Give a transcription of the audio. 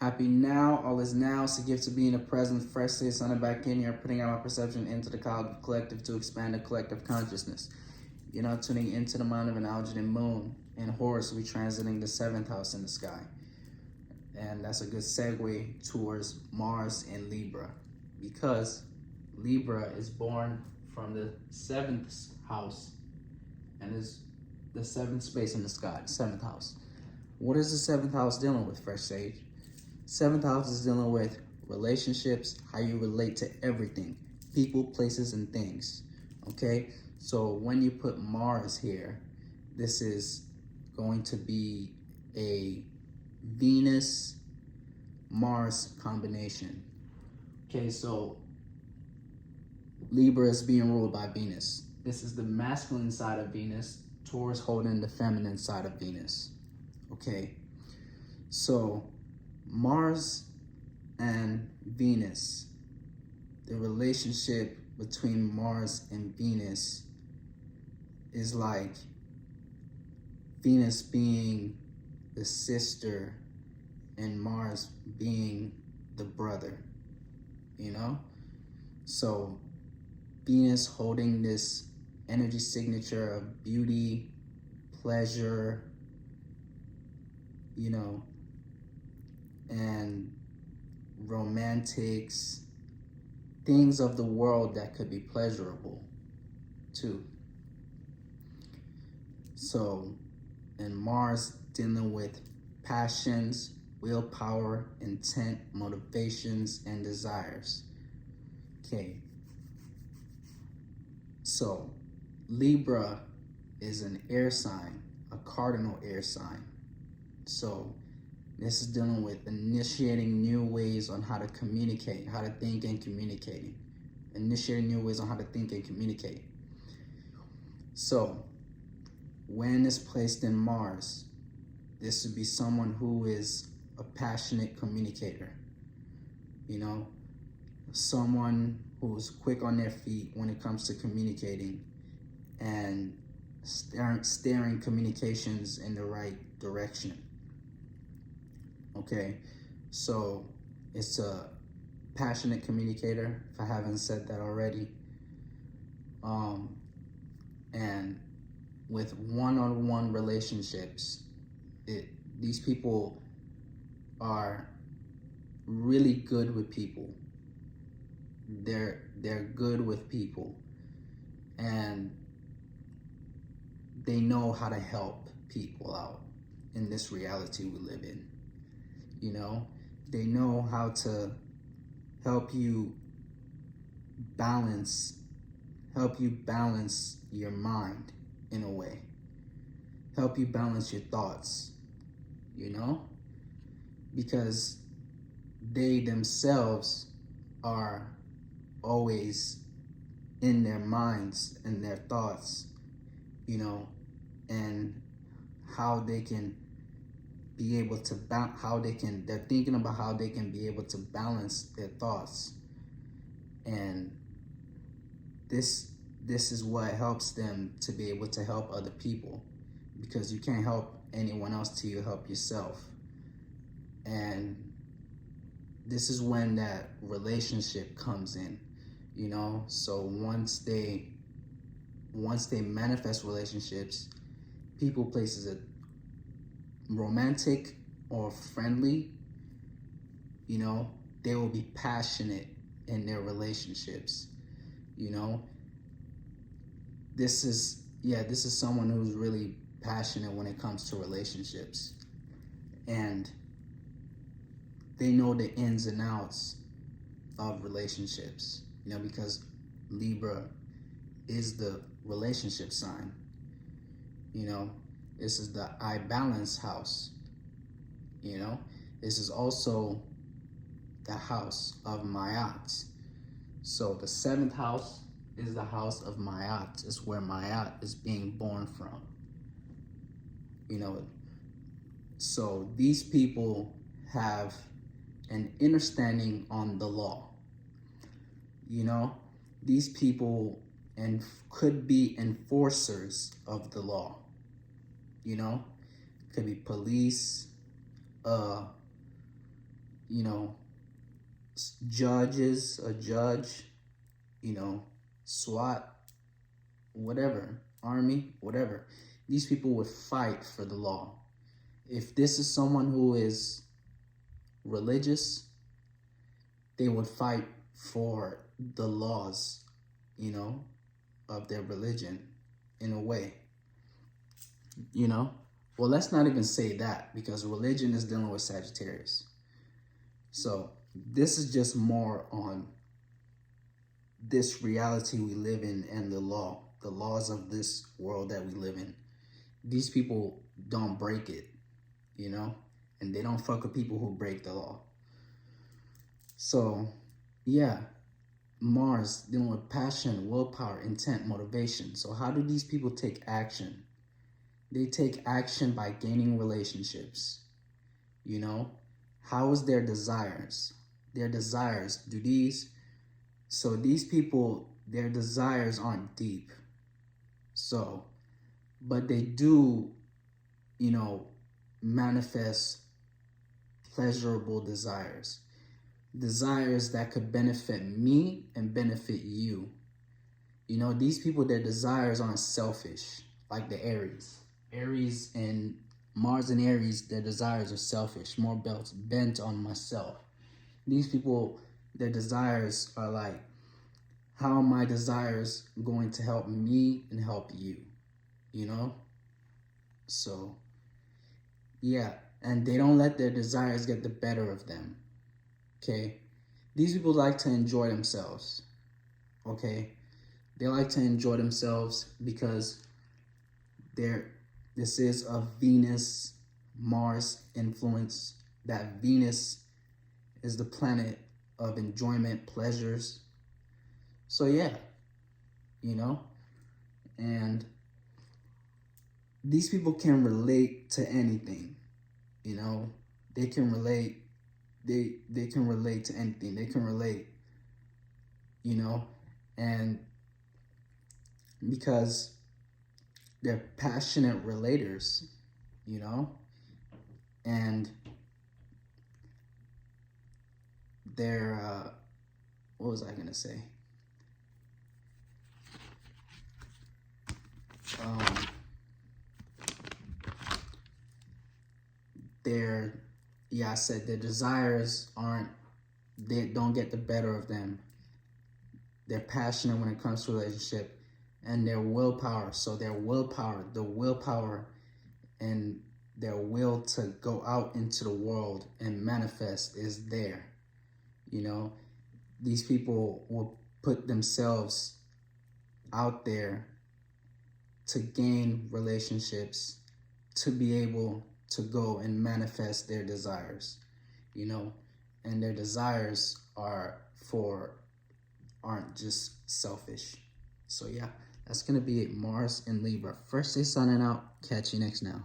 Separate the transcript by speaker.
Speaker 1: Happy now, all is now. It's a gift to be in the present. Fresh state, sun back in here, putting out my perception into the cloud collective to expand the collective consciousness. You're now tuning into the mind of an algid moon. In Horus, we're transiting the 7th house in the sky. And that's a good segue towards Mars in Libra, because Libra is born from the 7th house and is the 7th space in the sky, the 7th house. What is the 7th house dealing with, Fresh Sage? 7th house is dealing with relationships, how you relate to everything, people, places, and things. Okay? So when you put Mars here, this is going to be a Venus-Mars combination. Okay, so Libra is being ruled by Venus. This is the masculine side of Venus, Taurus holding the feminine side of Venus. Okay, so Mars and Venus, the relationship between Mars and Venus is like Venus being the sister and Mars being the brother, you know? So Venus holding this energy signature of beauty, pleasure, you know, and romantics, things of the world that could be pleasurable too. So, and Mars dealing with passions, willpower, intent, motivations, and desires. Okay. So, Libra is an air sign, a cardinal air sign. So, this is dealing with initiating new ways on how to communicate, how to think and communicating. Initiating new ways on how to think and communicate. So, when it's placed in Mars, this would be someone who is a passionate communicator. You know, someone who's quick on their feet when it comes to communicating and steering communications in the right direction. Okay, so it's a passionate communicator, if I haven't said that already. And with one-on-one relationships, these people are really good with people. They're good with people, and they know how to help people out in this reality we live in. You know, they know how to help you balance your mind in a way, help you balance your thoughts, you know, because they themselves are always in their minds and their thoughts, you know, and how they can be able to they're thinking about how they can be able to balance their thoughts. And this is what helps them to be able to help other people, because you can't help anyone else till you help yourself. And this is when that relationship comes in, you know. So once they manifest relationships, people, places, it romantic or friendly, you know, they will be passionate in their relationships, you know. This is someone who's really passionate when it comes to relationships, and they know the ins and outs of relationships, you know, because Libra is the relationship sign. You know, this is the I balance house. You know, this is also the house of Ma'at. So the 7th house is the house of Ma'at. It's where Ma'at is being born from. You know, so these people have an understanding on the law. You know, these people could be enforcers of the law. You know, could be police, you know, judges, a judge, you know, SWAT, whatever, army, whatever. These people would fight for the law. If this is someone who is religious, they would fight for the laws, you know, of their religion in a way, you know. Well, let's not even say that, because religion is dealing with Sagittarius. So this is just more on this reality we live in and the laws of this world that we live in. These people don't break it, you know, and they don't fuck with people who break the law. So, yeah, Mars dealing with passion, willpower, intent, motivation. So how do these people take action? They take action by gaining relationships, you know. How is their desires? Their desires, so these people, their desires aren't deep. So, but they do, you know, manifest pleasurable desires. Desires that could benefit me and benefit you. You know, these people, their desires aren't selfish, like the Aries. Aries and Mars and Aries, their desires are selfish, more bent on myself. These people, their desires are like, how are my desires going to help me and help you? You know? So, yeah. And they don't let their desires get the better of them. Okay? These people like to enjoy themselves. Okay? They like to enjoy themselves because this is a Venus, Mars influence. That Venus is the planet of enjoyment, pleasures. So yeah, you know, and these people can relate to anything, you know. They can relate, they can relate to anything. They can relate, you know, and because they're passionate relators, you know, and they're, what was I gonna say? I said their desires they don't get the better of them. They're passionate when it comes to relationship, and their willpower. So their willpower, and their will to go out into the world and manifest is there. You know, these people will put themselves out there to gain relationships, to be able to go and manifest their desires, you know, and their desires aren't just selfish. So yeah, that's gonna be it. Mars and Libra. First day signing out. Catch you next now.